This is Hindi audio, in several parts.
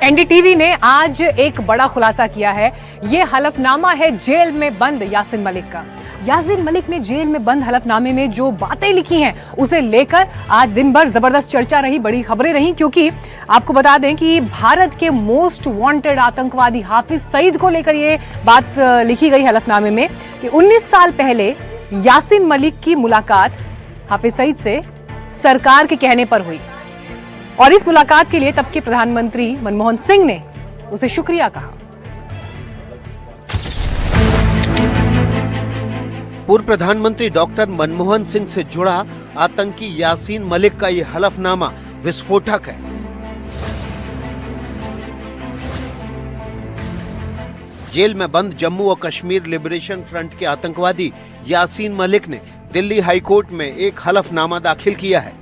एनडीटीवी ने आज एक बड़ा खुलासा किया है। ये हलफनामा है जेल में बंद यासीन मलिक का। यासीन मलिक ने जेल में बंद हलफनामे में जो बातें लिखी हैं उसे लेकर आज दिन भर जबरदस्त चर्चा रही, बड़ी खबरें रही, क्योंकि आपको बता दें कि भारत के मोस्ट वांटेड आतंकवादी हाफिज सईद को लेकर ये बात लिखी गई हलफनामे में कि 19 साल पहले यासीन मलिक की मुलाकात हाफिज सईद से सरकार के कहने पर हुई और इस मुलाकात के लिए तब के प्रधानमंत्री मनमोहन सिंह ने उसे शुक्रिया कहा। पूर्व प्रधानमंत्री डॉक्टर मनमोहन सिंह से जुड़ा आतंकी यासीन मलिक का यह हलफनामा विस्फोटक है। जेल में बंद जम्मू और कश्मीर लिबरेशन फ्रंट के आतंकवादी यासीन मलिक ने दिल्ली हाईकोर्ट में एक हलफनामा दाखिल किया है।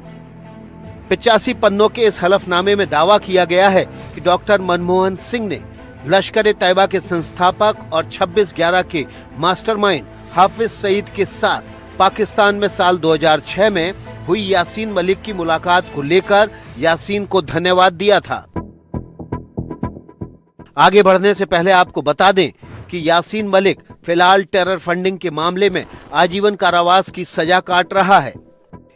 85 पन्नों के इस हलफनामे में दावा किया गया है कि डॉक्टर मनमोहन सिंह ने लश्कर-ए-तैयबा के संस्थापक और 26/11 के मास्टरमाइंड हाफिज सईद के साथ पाकिस्तान में साल 2006 में हुई यासीन मलिक की मुलाकात को लेकर यासीन को धन्यवाद दिया था। आगे बढ़ने से पहले आपको बता दें कि यासीन मलिक फिलहाल टेरर फंडिंग के मामले में आजीवन कारावास की सजा काट रहा है।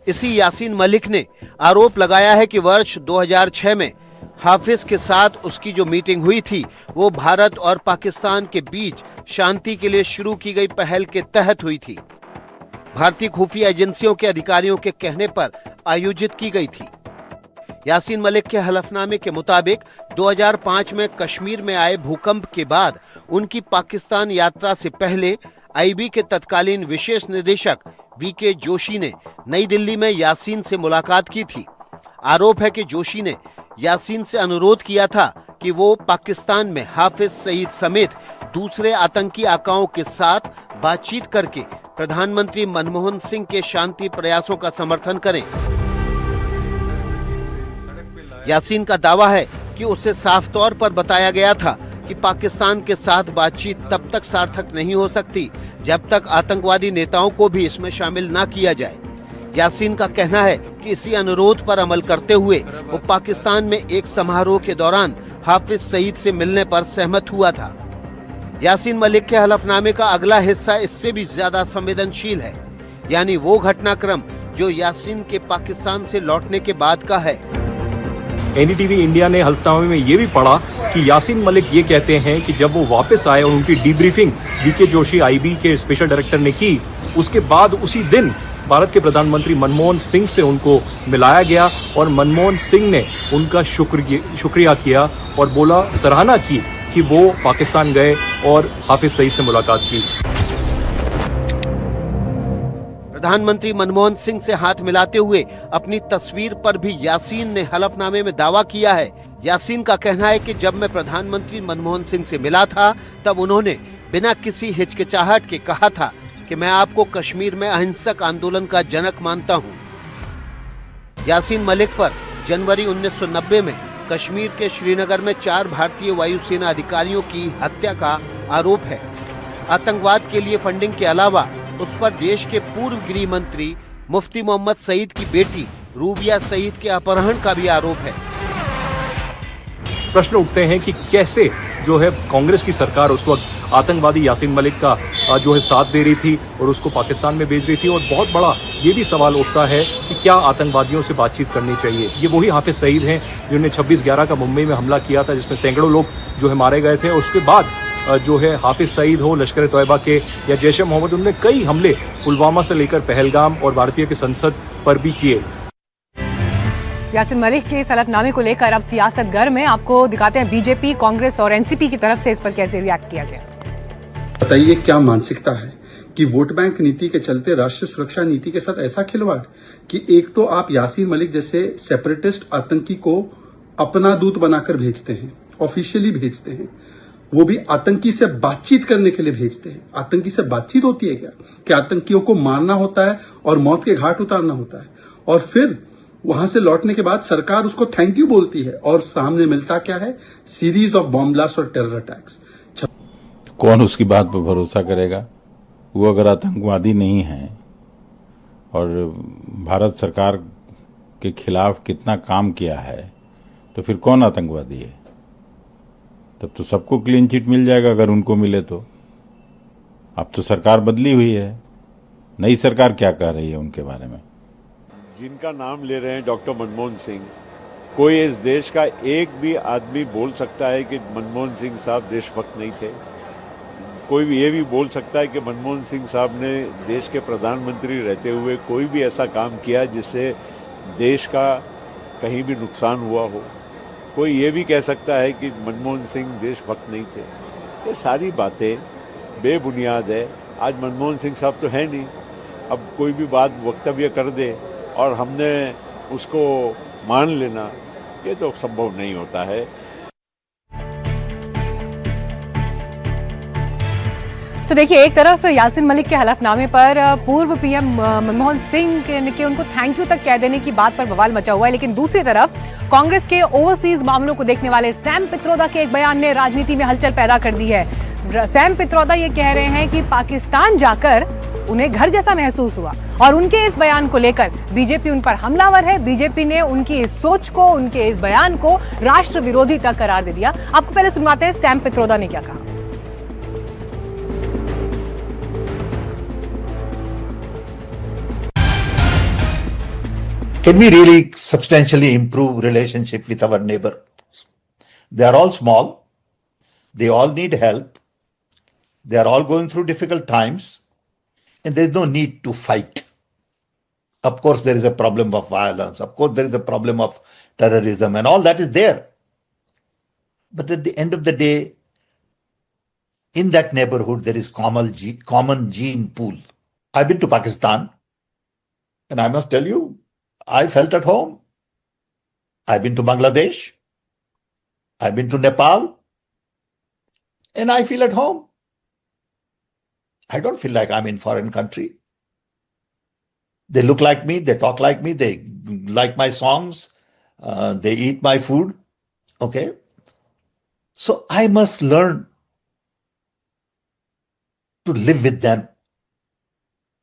इसी यासीन मलिक ने आरोप लगाया है कि वर्ष 2006 में हाफिज के साथ उसकी जो मीटिंग हुई थी वो भारत और पाकिस्तान के बीच शांति के लिए शुरू की गई पहल के तहत हुई थी। भारतीय खुफिया एजेंसियों के अधिकारियों के कहने पर आयोजित की गई थी। यासीन मलिक के हलफनामे के मुताबिक 2005 में कश्मीर में आए भूकंप के बाद उनकी पाकिस्तान यात्रा से पहले आईबी के तत्कालीन विशेष निदेशक वीके जोशी ने नई दिल्ली में यासीन से मुलाकात की थी। आरोप है कि जोशी ने यासीन से अनुरोध किया था कि वो पाकिस्तान में हाफिज सईद समेत दूसरे आतंकी आकाओं के साथ बातचीत करके प्रधानमंत्री मनमोहन सिंह के शांति प्रयासों का समर्थन करें। यासीन का दावा है कि उसे साफ तौर पर बताया गया था कि पाकिस्तान के साथ बातचीत तब तक सार्थक नहीं हो सकती जब तक आतंकवादी नेताओं को भी इसमें शामिल न किया जाए। यासीन का कहना है कि इसी अनुरोध पर अमल करते हुए वो पाकिस्तान में एक समारोह के दौरान हाफिज सईद से मिलने पर सहमत हुआ था। यासीन मलिक के हलफनामे का अगला हिस्सा इससे भी ज्यादा संवेदनशील है, यानी वो घटनाक्रम जो यासीन के पाकिस्तान से लौटने के बाद का है। एनडीटीवी इंडिया ने हलफनामे में ये भी पढ़ा कि यासीन मलिक ये कहते हैं कि जब वो वापस आए और उनकी डीब्रीफिंग वीके जोशी आईबी के स्पेशल डायरेक्टर ने की, उसके बाद उसी दिन भारत के प्रधानमंत्री मनमोहन सिंह से उनको मिलाया गया और मनमोहन सिंह ने उनका शुक्रिया किया और बोला, सराहना की कि वो पाकिस्तान गए और हाफिज सईद से मुलाकात की। प्रधानमंत्री मनमोहन सिंह से हाथ मिलाते हुए अपनी तस्वीर पर भी यासीन ने हलफनामे में दावा किया है। यासीन का कहना है कि जब मैं प्रधानमंत्री मनमोहन सिंह से मिला था तब उन्होंने बिना किसी हिचकिचाहट के कहा था कि मैं आपको कश्मीर में अहिंसक आंदोलन का जनक मानता हूं। यासीन मलिक पर जनवरी 1990 में कश्मीर के श्रीनगर में 4 भारतीय वायुसेना अधिकारियों की हत्या का आरोप है। आतंकवाद के लिए फंडिंग के अलावा उस पर देश के पूर्व गृह मंत्री मुफ्ती मोहम्मद सईद की बेटी रूबिया सईद के अपहरण का भी आरोप है। प्रश्न उठते हैं कि कैसे जो है कांग्रेस की सरकार उस वक्त आतंकवादी यासीन मलिक का जो है साथ दे रही थी और उसको पाकिस्तान में भेज रही थी, और बहुत बड़ा ये भी सवाल उठता है कि क्या आतंकवादियों से बातचीत करनी चाहिए। ये वही हाफिज सईद हैं जिन्होंने 26/11 का मुंबई में हमला किया था जिसमें सैकड़ों लोग जो है मारे गए थे। उसके बाद जो है हाफिज सईद हो, लश्कर-ए-तैयबा के या जैश-ए-मोहम्मद, उनने कई हमले पुलवामा से लेकर पहलगाम और भारतीय की संसद पर भी किए। यासीन मलिक के इस हलफनामे को लेकर अब सियासत घर में आपको दिखाते हैं बीजेपी, कांग्रेस और एनसीपी की तरफ से इस पर कैसे रिएक्ट किया गया। बताइए क्या मानसिकता है कि वोट बैंक नीति के चलते राष्ट्रीय सुरक्षा नीति के साथ ऐसा खिलवाड़ कि एक तो आप यासीन मलिक जैसे सेपरेटिस्ट आतंकी को अपना दूत बनाकर भेजते हैं, ऑफिशियली भेजते हैं, वो भी आतंकी से बातचीत करने के लिए भेजते हैं। आतंकी से बातचीत होती है क्या? कि आतंकियों को मारना होता है और मौत के घाट उतारना होता है, और फिर वहां से लौटने के बाद सरकार उसको थैंक यू बोलती है और सामने मिलता क्या है? सीरीज ऑफ बॉम्ब ब्लास्ट और टेरर अटैक्स। कौन उसकी बात पर भरोसा करेगा? वो अगर आतंकवादी नहीं है और भारत सरकार के खिलाफ कितना काम किया है तो फिर कौन आतंकवादी है? तब तो सबको क्लीन चिट मिल जाएगा अगर उनको मिले तो। अब तो सरकार बदली हुई है, नई सरकार क्या कह रही है उनके बारे में? जिनका नाम ले रहे हैं डॉक्टर मनमोहन सिंह, कोई इस देश का एक भी आदमी बोल सकता है कि मनमोहन सिंह साहब देशभक्त नहीं थे? कोई भी ये भी बोल सकता है कि मनमोहन सिंह साहब ने देश के प्रधानमंत्री रहते हुए कोई भी ऐसा काम किया जिससे देश का कहीं भी नुकसान हुआ हो? कोई ये भी कह सकता है कि मनमोहन सिंह देशभक्त नहीं थे? ये सारी बातें बेबुनियाद है। आज मनमोहन सिंह साहब तो है नहीं, अब कोई भी बात वक्तव्य कर दे और हमने उसको मान लेना, ये तो संभव नहीं होता है। तो देखिए, एक तरफ यासीन मलिक के हलफनामे पर पूर्व पीएम मनमोहन सिंह के उनको थैंक यू तक कह देने की बात पर बवाल मचा हुआ है, लेकिन दूसरी तरफ कांग्रेस के ओवरसीज मामलों को देखने वाले सैम पित्रोदा के एक बयान ने राजनीति में हलचल पैदा कर दी है। सैम पित्रोदा ये कह रहे हैं कि पाकिस्तान जाकर उन्हें घर जैसा महसूस हुआ और उनके इस बयान को लेकर बीजेपी उन पर हमलावर है। बीजेपी ने उनकी इस सोच को, उनके इस बयान को राष्ट्र विरोधी तक करार दे दिया। आपको पहले सुनवाते हैं सैम पित्रोदा ने क्या कहा। Can we really substantially improve relationship with our neighbors? They are all small. They all need help. They are all going through difficult times. And there is no need to fight. Of course, there is a problem of violence. Of course, there is a problem of terrorism and all that is there. But at the end of the day, in that neighborhood, there is common gene pool. I've been to Pakistan and I must tell you, I felt at home. I've been to Bangladesh. I've been to Nepal. And I feel at home. I don't feel like I'm in foreign country. They look like me. They talk like me. They like my songs. They eat my food. Okay. So I must learn to live with them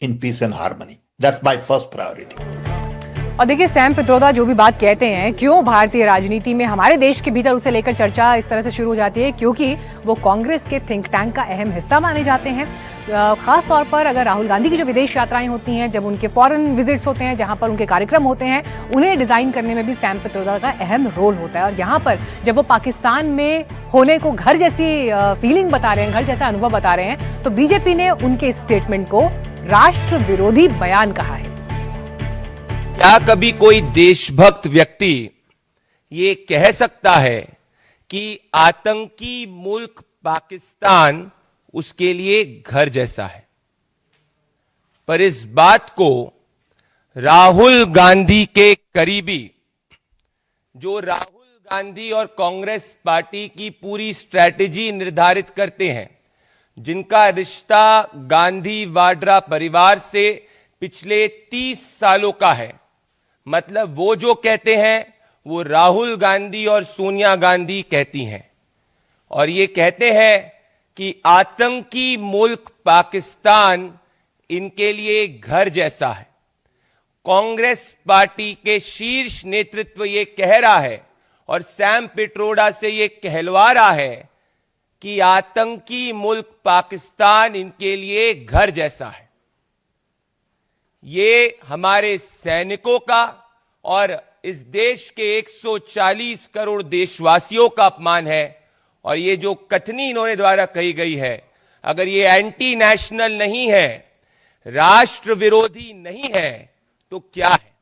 in peace and harmony. That's my first priority. और देखिए, सैम पित्रोदा जो भी बात कहते हैं, क्यों भारतीय राजनीति में हमारे देश के भीतर उसे लेकर चर्चा इस तरह से शुरू हो जाती है, क्योंकि वो कांग्रेस के थिंक टैंक का अहम हिस्सा माने जाते हैं। खास तौर पर अगर राहुल गांधी की जो विदेश यात्राएं होती हैं, जब उनके फॉरेन विजिट्स होते हैं, जहां पर उनके कार्यक्रम होते हैं, उन्हें डिजाइन करने में भी सैम पित्रोदा का अहम रोल होता है। और यहाँ पर जब वो पाकिस्तान में होने को घर जैसी फीलिंग बता रहे हैं, घर जैसा अनुभव बता रहे हैं, तो बीजेपी ने उनके स्टेटमेंट को राष्ट्र विरोधी बयान कहा है। क्या कभी कोई देशभक्त व्यक्ति ये कह सकता है कि आतंकी मुल्क पाकिस्तान उसके लिए घर जैसा है? पर इस बात को राहुल गांधी के करीबी, जो राहुल गांधी और कांग्रेस पार्टी की पूरी स्ट्रैटेजी निर्धारित करते हैं, जिनका रिश्ता गांधी वाड्रा परिवार से पिछले 30 सालों का है, मतलब वो जो कहते हैं वो राहुल गांधी और सोनिया गांधी कहती हैं, और ये कहते हैं कि आतंकी मुल्क पाकिस्तान इनके लिए घर जैसा है। कांग्रेस पार्टी के शीर्ष नेतृत्व ये कह रहा है और सैम पित्रोदा से ये कहलवा रहा है कि आतंकी मुल्क पाकिस्तान इनके लिए घर जैसा है। ये हमारे सैनिकों का और इस देश के 140 करोड़ देशवासियों का अपमान है। और ये जो कथनी इन्होंने द्वारा कही गई है, अगर ये एंटी नेशनल नहीं है, राष्ट्र विरोधी नहीं है, तो क्या है?